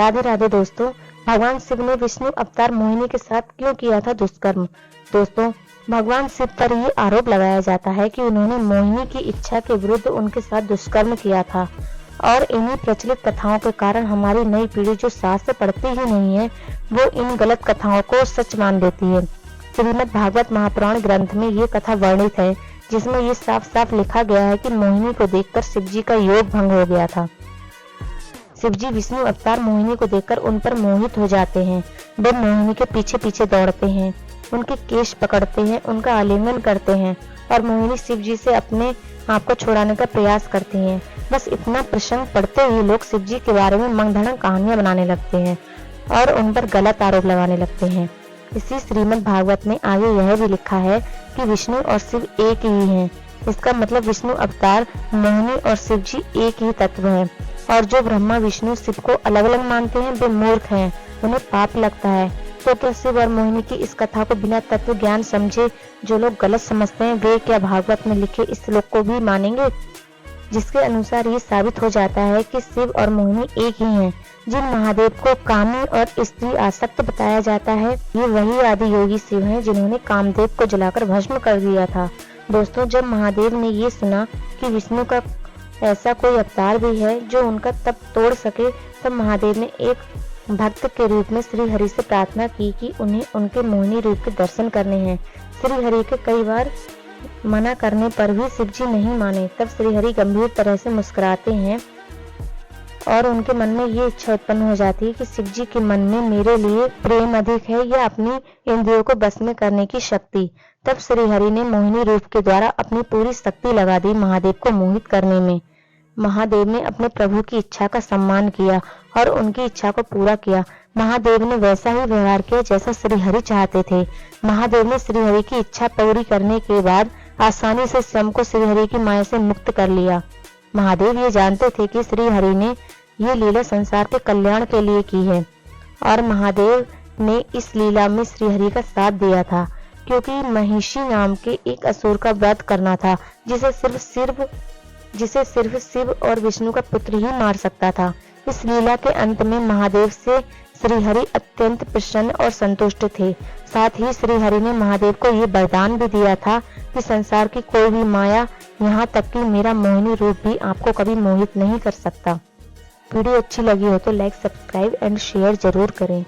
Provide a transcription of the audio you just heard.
राधे राधे दोस्तों। भगवान शिव ने विष्णु अवतार मोहिनी के साथ क्यों किया था दुष्कर्म? दोस्तों, भगवान शिव पर ये आरोप लगाया जाता है कि उन्होंने मोहिनी की इच्छा के विरुद्ध उनके साथ दुष्कर्म किया था और इन्हीं प्रचलित कथाओं के कारण हमारी नई पीढ़ी जो शास्त्र पढ़ती ही नहीं है वो इन गलत कथाओं को सच मान लेती है। श्रीमद् भागवत महापुराण ग्रंथ में ये कथा वर्णित है जिसमें ये साफ साफ लिखा गया है कि मोहिनी को देखकर शिवजी का योग भंग हो गया था। शिवजी विष्णु अवतार मोहिनी को देखकर उन पर मोहित हो जाते हैं। वे मोहिनी के पीछे पीछे दौड़ते हैं, उनके केश पकड़ते हैं, उनका आलिंगन करते हैं और मोहिनी शिवजी से अपने आप को छुड़ाने का प्रयास करती हैं। बस इतना प्रसंग पढ़ते ही लोग शिवजी के बारे में मंगधड़ंग कहानियां बनाने लगते हैं और उन पर गलत आरोप लगाने लगते हैं। इसी श्रीमद् भागवत में आगे यह भी लिखा है कि विष्णु और शिव एक ही हैं। इसका मतलब विष्णु अवतार मोहिनी और शिवजी एक ही तत्व है और जो ब्रह्मा विष्णु शिव को अलग अलग मानते हैं वे मूर्ख हैं, उन्हें पाप लगता है। तो क्या शिव और मोहिनी की इस कथा को बिना तत्व ज्ञान समझे जो लोग गलत समझते हैं वे क्या भागवत में लिखे इस श्लोक को भी मानेंगे, जिसके अनुसार ये साबित हो जाता है कि शिव और मोहिनी एक ही हैं। जिन महादेव को कामी और स्त्री आसक्त बताया जाता है ये वही आदि योगी शिव हैं जिन्होंने कामदेव को जलाकर भस्म कर दिया था। दोस्तों, जब महादेव ने ये सुना कि विष्णु का ऐसा कोई अवतार भी है जो उनका तप तोड़ सके, तब महादेव ने एक भक्त के रूप में श्री हरि से प्रार्थना की कि उन्हें उनके मोहिनी रूप के दर्शन करने हैं। श्री हरि के कई बार मना करने पर भी शिवजी नहीं माने। तब श्री हरि गंभीर तरह से मुस्कुराते हैं और उनके मन में ये इच्छा उत्पन्न हो जाती है कि शिवजी के मन में मेरे लिए प्रेम अधिक है या अपनी इंद्रियों को बस में करने की शक्ति। तब श्री हरि ने मोहिनी रूप के द्वारा अपनी पूरी शक्ति लगा दी महादेव को मोहित करने में। महादेव ने अपने प्रभु की इच्छा का सम्मान किया और उनकी इच्छा को पूरा किया। महादेव ने वैसा ही व्यवहार किया जैसा श्री हरि चाहते थे। महादेव ने श्री हरि की इच्छा पूरी करने के बाद आसानी से स्वयं को श्री हरि की माया से मुक्त कर लिया। महादेव ये जानते थे कि श्री हरि ने ये लीला संसार के कल्याण के लिए की है और महादेव ने इस लीला में श्री हरि का साथ दिया था क्योंकि महिषी नाम के एक असुर का वध करना था जिसे सिर्फ शिव और विष्णु का पुत्र ही मार सकता था। इस लीला के अंत में महादेव से श्री हरि अत्यंत प्रसन्न और संतुष्ट थे। साथ ही श्री हरि ने महादेव को ये वरदान भी दिया था कि संसार की कोई भी माया, यहाँ तक कि मेरा मोहिनी रूप भी आपको कभी मोहित नहीं कर सकता। वीडियो अच्छी लगी हो तो लाइक, सब्सक्राइब एंड शेयर जरूर करें।